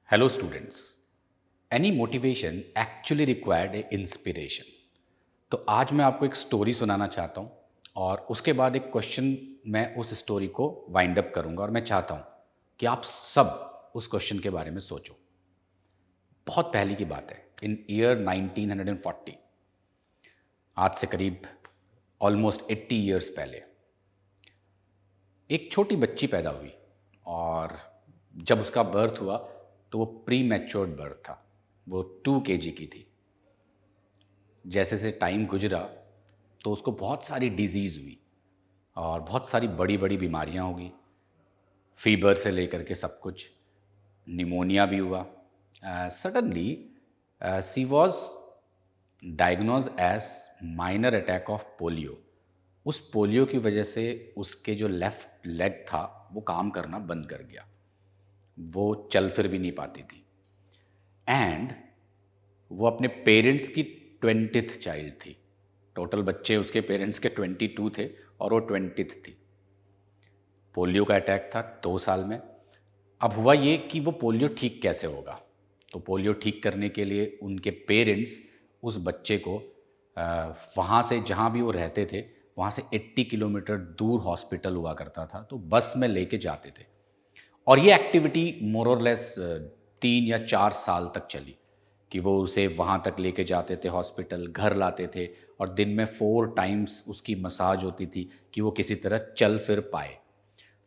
Hello students, any motivation actually required a inspiration. तो आज मैं आपको एक स्टोरी सुनाना चाहता हूँ और उसके बाद एक क्वेश्चन मैं उस स्टोरी को वाइंड अप करूँगा और मैं चाहता हूँ कि आप सब उस क्वेश्चन के बारे में सोचो। बहुत पहले की बात है, इन ईयर 1940, आज से करीब ऑलमोस्ट 80 ईयर्स पहले एक छोटी बच्ची पैदा हुई और जब उसका बर्थ हुआ तो वो प्री मैच्योर्ड बर्थ था। वो 2 kg की थी। जैसे से टाइम गुजरा तो उसको बहुत सारी डिजीज़ हुई और बहुत सारी बड़ी बड़ी बीमारियां होगी, फीवर से लेकर के सब कुछ। निमोनिया भी हुआ। Suddenly she was diagnose as minor attack of polio. उस पोलियो की वजह से उसके जो लेफ्ट लेग था वो काम करना बंद कर गया। वो चल फिर भी नहीं पाती थी। एंड वो अपने पेरेंट्स की 20th चाइल्ड थी। टोटल बच्चे उसके पेरेंट्स के 22 थे और वो 20th थी। पोलियो का अटैक था 2 साल में। अब हुआ ये कि वो पोलियो ठीक कैसे होगा, तो पोलियो ठीक करने के लिए उनके पेरेंट्स उस बच्चे को वहाँ से, जहाँ भी वो रहते थे वहाँ से 80 किलोमीटर दूर हॉस्पिटल हुआ करता था, तो बस में लेके जाते थे। और ये एक्टिविटी मोर और लेस 3 या 4 साल तक चली कि वो उसे वहाँ तक लेके जाते थे, हॉस्पिटल घर लाते थे और दिन में 4 टाइम्स उसकी मसाज होती थी कि वो किसी तरह चल फिर पाए।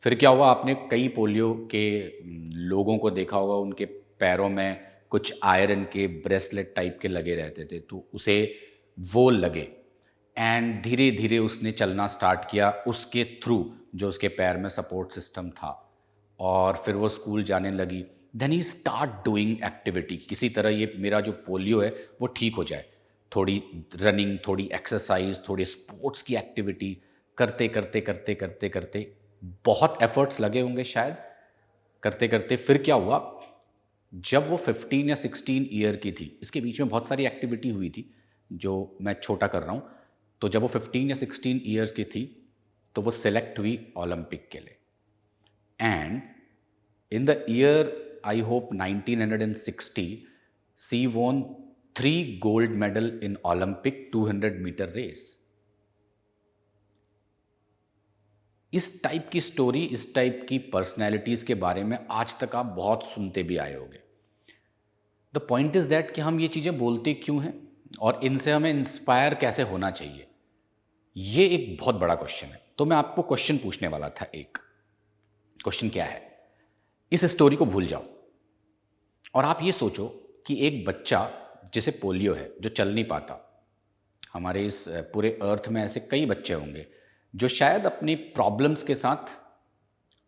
फिर क्या हुआ, आपने कई पोलियो के लोगों को देखा होगा, उनके पैरों में कुछ आयरन के ब्रेसलेट टाइप के लगे रहते थे, तो उसे वो लगे एंड धीरे धीरे उसने चलना स्टार्ट किया उसके थ्रू, जो उसके पैर में सपोर्ट सिस्टम था। और फिर वो स्कूल जाने लगी। Then he start doing activity, किसी तरह ये मेरा जो पोलियो है वो ठीक हो जाए। थोड़ी रनिंग, थोड़ी एक्सरसाइज, थोड़ी स्पोर्ट्स की एक्टिविटी करते करते करते करते करते बहुत एफर्ट्स लगे होंगे शायद। करते करते फिर क्या हुआ, जब वो 15 या 16 ईयर की थी, इसके बीच में बहुत सारी एक्टिविटी हुई थी जो मैं छोटा कर रहा हूँ। तो जब वो 15 या 16 ईयर्स की थी तो वो सिलेक्ट हुई ओलंपिक के लिए। And in the year, I hope 1960, she won 3 gold medal in Olympic 200-meter race. इस टाइप की स्टोरी, इस टाइप की पर्सनैलिटीज़ के बारे में आज तक आप बहुत सुनते भी आए होंगे। द पॉइंट इज़ दैट कि हम ये चीज़ें बोलते क्यों हैं और इनसे हमें इंस्पायर कैसे होना चाहिए, ये एक बहुत बड़ा क्वेश्चन है। तो मैं आपको क्वेश्चन पूछने वाला था। एक क्वेश्चन क्या है, इस स्टोरी को भूल जाओ और आप ये सोचो कि एक बच्चा जिसे पोलियो है, जो चल नहीं पाता। हमारे इस पूरे अर्थ में ऐसे कई बच्चे होंगे जो शायद अपनी प्रॉब्लम्स के साथ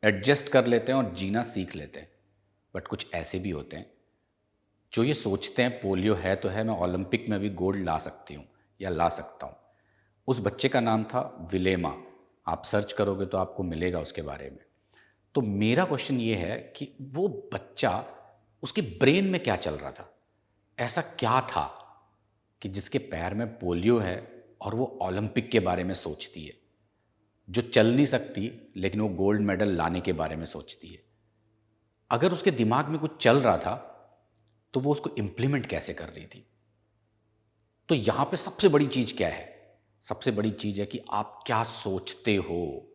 एडजस्ट कर लेते हैं और जीना सीख लेते हैं। बट कुछ ऐसे भी होते हैं जो ये सोचते हैं पोलियो है तो है, मैं ओलंपिक में भी गोल्ड ला सकती हूँ या ला सकता हूँ। उस बच्चे का नाम था विलेमा। आप सर्च करोगे तो आपको मिलेगा उसके बारे में। तो मेरा क्वेश्चन ये है कि वो बच्चा, उसके ब्रेन में क्या चल रहा था, ऐसा क्या था कि जिसके पैर में पोलियो है और वो ओलंपिक के बारे में सोचती है, जो चल नहीं सकती लेकिन वो गोल्ड मेडल लाने के बारे में सोचती है। अगर उसके दिमाग में कुछ चल रहा था तो वो उसको इम्प्लीमेंट कैसे कर रही थी। तो यहां पे सबसे बड़ी चीज क्या है, सबसे बड़ी चीज है कि आप क्या सोचते हो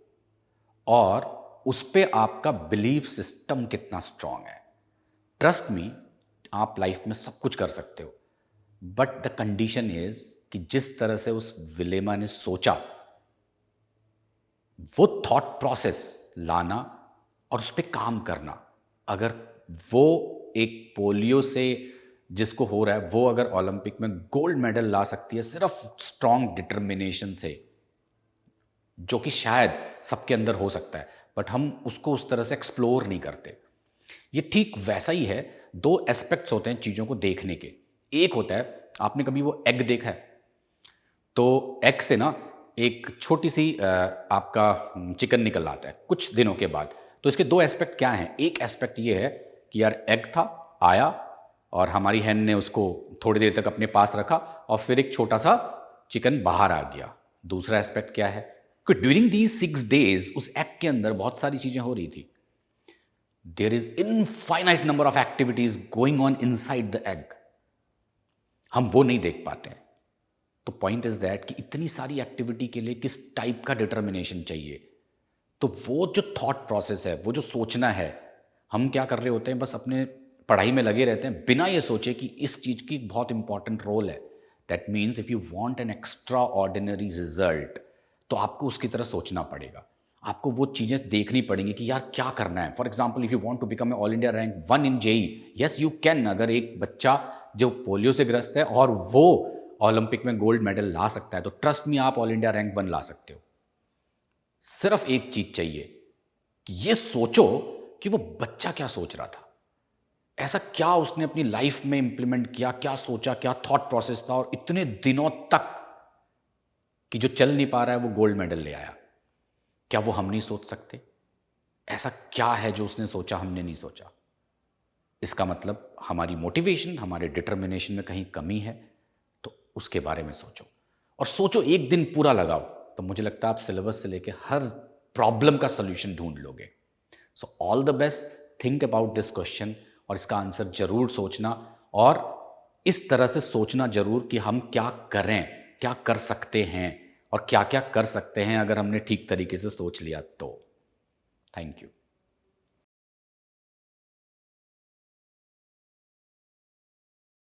और उस पे आपका बिलीफ सिस्टम कितना स्ट्रांग है। ट्रस्ट मी, आप लाइफ में सब कुछ कर सकते हो, बट द कंडीशन इज कि जिस तरह से उस विलेमा ने सोचा, वो थॉट प्रोसेस लाना और उस पर काम करना। अगर वो एक पोलियो से जिसको हो रहा है, वो अगर ओलंपिक में गोल्ड मेडल ला सकती है सिर्फ स्ट्रांग डिटर्मिनेशन से, जो कि शायद सबके अंदर हो सकता है, बट हम उसको उस तरह से एक्सप्लोर नहीं करते। ये ठीक वैसा ही है। 2 एस्पेक्ट्स होते हैं चीज़ों को देखने के। एक होता है, आपने कभी वो एग देखा है, तो एग से ना एक छोटी सी आपका चिकन निकल आता है कुछ दिनों के बाद। तो इसके 2 एस्पेक्ट क्या हैं। एक एस्पेक्ट ये है कि यार एग था, आया और हमारी हैन ने उसको थोड़ी देर तक अपने पास रखा और फिर एक छोटा सा चिकन बाहर आ गया। दूसरा एस्पेक्ट क्या है कि ड्यूरिंग दीज 6 days उस एग के अंदर बहुत सारी चीज़ें हो रही थी। There is infinite number of activities going on inside the egg, हम वो नहीं देख पाते हैं। तो पॉइंट इज दैट कि इतनी सारी एक्टिविटी के लिए किस टाइप का डिटर्मिनेशन चाहिए। तो वो जो थॉट प्रोसेस है, वो जो सोचना है, हम क्या कर रहे होते हैं, बस अपने पढ़ाई में लगे रहते हैं बिना ये सोचे कि इस चीज़ की बहुत इंपॉर्टेंट रोल है। That means if you want an extra ordinary result, तो आपको उसकी तरह सोचना पड़ेगा, आपको वो चीज़ें देखनी पड़ेंगी कि यार क्या करना है। For example, if you want to become a all India rank 1 in JEE, yes you can. अगर एक बच्चा जो पोलियो से ग्रस्त है और वो ओलंपिक में गोल्ड मेडल ला सकता है, तो ट्रस्ट मी, आप ऑल इंडिया रैंक 1 ला सकते हो। सिर्फ एक चीज चाहिए कि ये सोचो कि वो बच्चा क्या सोच रहा था, ऐसा क्या उसने अपनी लाइफ में इंप्लीमेंट किया, क्या सोचा, क्या थॉट प्रोसेस था, और इतने दिनों तक कि जो चल नहीं पा रहा है वो गोल्ड मेडल ले आया। क्या वो हम नहीं सोच सकते? ऐसा क्या है जो उसने सोचा हमने नहीं सोचा? इसका मतलब हमारी मोटिवेशन, हमारे डिटर्मिनेशन में कहीं कमी है। तो उसके बारे में सोचो, और सोचो, एक दिन पूरा लगाओ, तो मुझे लगता है आप सिलेबस से लेके हर प्रॉब्लम का सोल्यूशन ढूंढ लोगे। So all the best, think about this question, और इसका आंसर जरूर सोचना, और इस तरह से सोचना जरूर कि हम क्या करें, क्या कर सकते हैं, और क्या क्या कर सकते हैं अगर हमने ठीक तरीके से सोच लिया तो। Thank you.